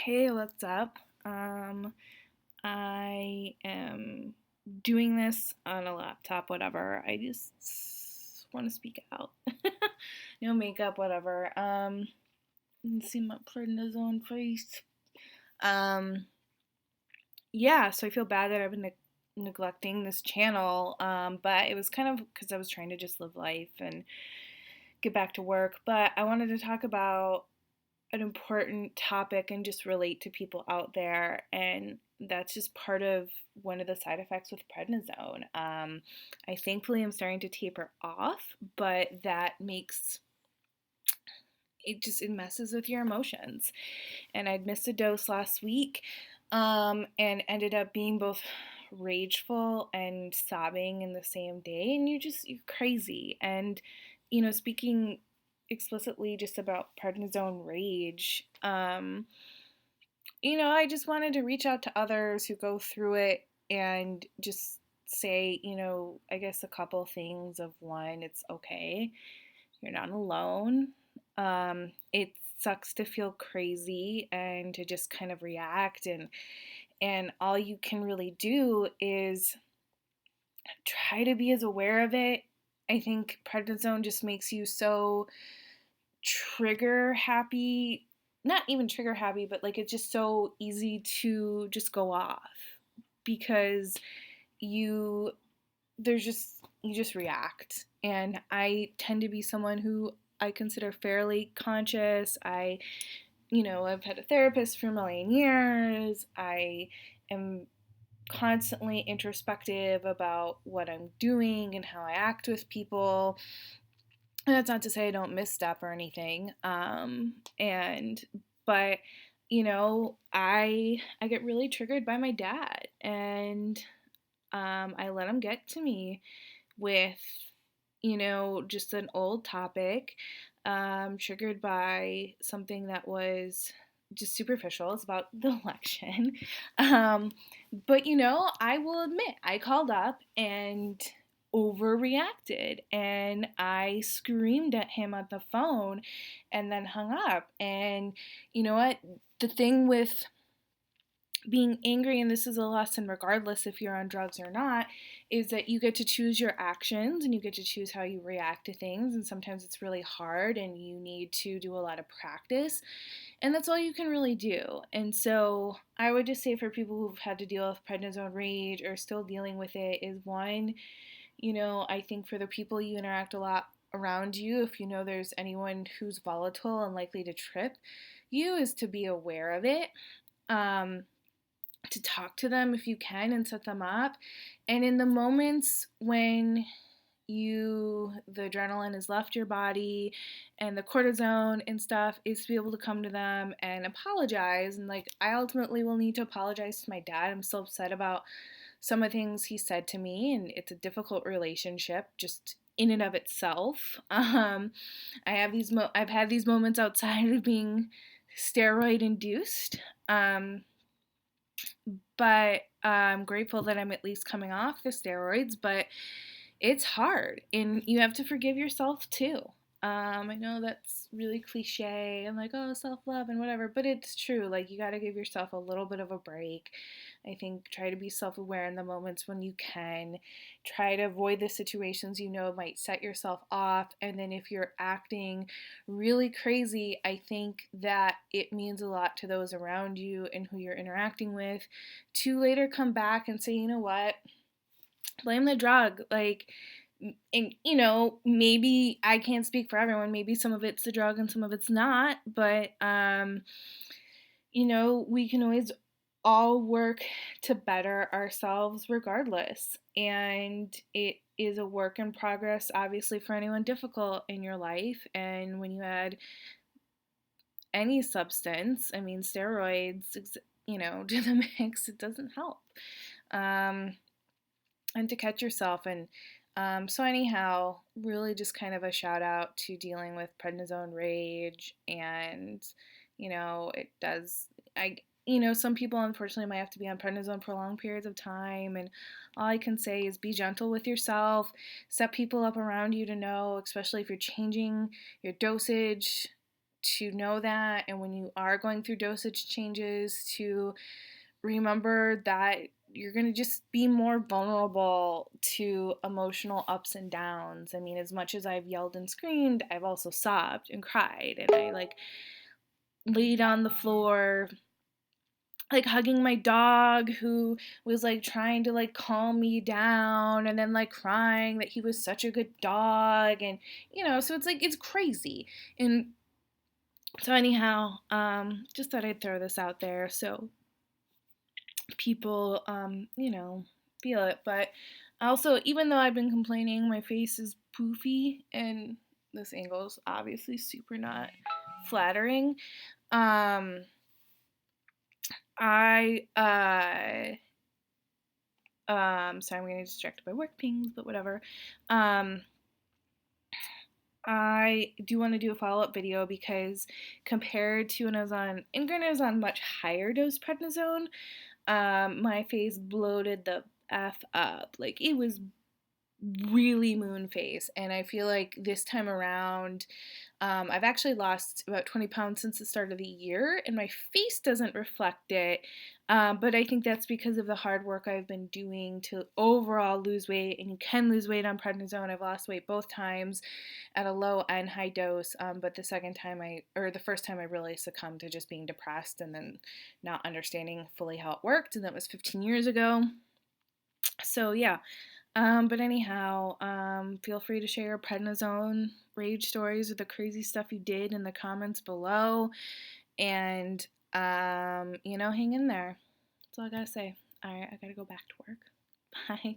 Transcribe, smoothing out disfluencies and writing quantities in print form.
Hey, what's up? Um, I am doing this on a laptop, whatever. I just want to speak out. No makeup, whatever. You can see my prednisone face. Um, yeah, so I feel bad that I've been neglecting this channel, but it was kind of because I was trying to just live life and get back to work. But I wanted to talk about an important topic and just relate to people out there. And that's just part of one of the side effects with prednisone. I thankfully am starting to taper off, but that makes it messes with your emotions. And I'd missed a dose last week, and ended up being both rageful and sobbing in the same day. And you're crazy. And speaking explicitly just about prednisone rage, I just wanted to reach out to others who go through it and just say, I guess a couple things of one, it's okay. You're not alone. It sucks to feel crazy and to just kind of react, and all you can really do is try to be as aware of it. I think prednisone just makes you so trigger happy, not even trigger happy, but like it's just so easy to just go off because you you just react. And I tend to be someone who I consider fairly conscious. I've had a therapist for a million years. I am constantly introspective about what I'm doing and how I act with people. And that's not to say I don't misstep or anything. But I get really triggered by my dad, and I let him get to me with just an old topic, triggered by something that was just superficial. It's about the election. But I will admit, I called up and overreacted, and I screamed at him on the phone and then hung up. And you know what? The thing with being angry, and this is a lesson regardless if you're on drugs or not, is that you get to choose your actions and you get to choose how you react to things. And sometimes it's really hard and you need to do a lot of practice. And that's all you can really do. And so I would just say for people who've had to deal with prednisone rage or still dealing with it is one, I think for the people you interact a lot around you, if you know there's anyone who's volatile and likely to trip you, is to be aware of it. To talk to them if you can and set them up. And in the moments when the adrenaline has left your body and the cortisone and stuff, is to be able to come to them and apologize. And like, I ultimately will need to apologize to my dad. I'm still upset about some of the things he said to me, and it's a difficult relationship just in and of itself. I've had these moments outside of being steroid induced. But I'm grateful that I'm at least coming off the steroids, but it's hard, and you have to forgive yourself too. I know that's really cliche and like, oh, self love and whatever, but it's true. Like, you got to give yourself a little bit of a break. I think try to be self aware in the moments when you can. Try to avoid the situations you know might set yourself off. And then if you're acting really crazy, I think that it means a lot to those around you and who you're interacting with to later come back and say, you know what? Blame the drug. Like, and maybe I can't speak for everyone. Maybe some of it's the drug and some of it's not, but we can always all work to better ourselves regardless. And it is a work in progress, obviously, for anyone difficult in your life. And when you add any substance, I mean, steroids, to the mix, it doesn't help. And to catch yourself. And so anyhow, really just kind of a shout out to dealing with prednisone rage. And it does, some people unfortunately might have to be on prednisone for long periods of time. And all I can say is be gentle with yourself, set people up around you to know, especially if you're changing your dosage to know that, and when you are going through dosage changes, to remember that you're going to just be more vulnerable to emotional ups and downs. I mean, as much as I've yelled and screamed, I've also sobbed and cried, and I like laid on the floor like hugging my dog who was like trying to like calm me down, and then like crying that he was such a good dog. And so it's like it's crazy. And so anyhow, just thought I'd throw this out there so people feel it. But also, even though I've been complaining, my face is poofy, and this angle is obviously super not flattering. I sorry, I'm getting distracted by work pings, but whatever. I do want to do a follow-up video because compared to when I was on, and granted I was on much higher dose prednisone, my face bloated the F up. Like, it was really moon face, and I feel like this time around I've actually lost about 20 pounds since the start of the year, and my face doesn't reflect it, but I think that's because of the hard work I've been doing to overall lose weight. And you can lose weight on prednisone. I've lost weight both times at a low and high dose, but the first time I really succumbed to just being depressed and then not understanding fully how it worked, and that was 15 years ago. So yeah, but anyhow, feel free to share your prednisone rage stories or the crazy stuff you did in the comments below. And, hang in there. That's all I gotta say. All right, I gotta go back to work. Bye.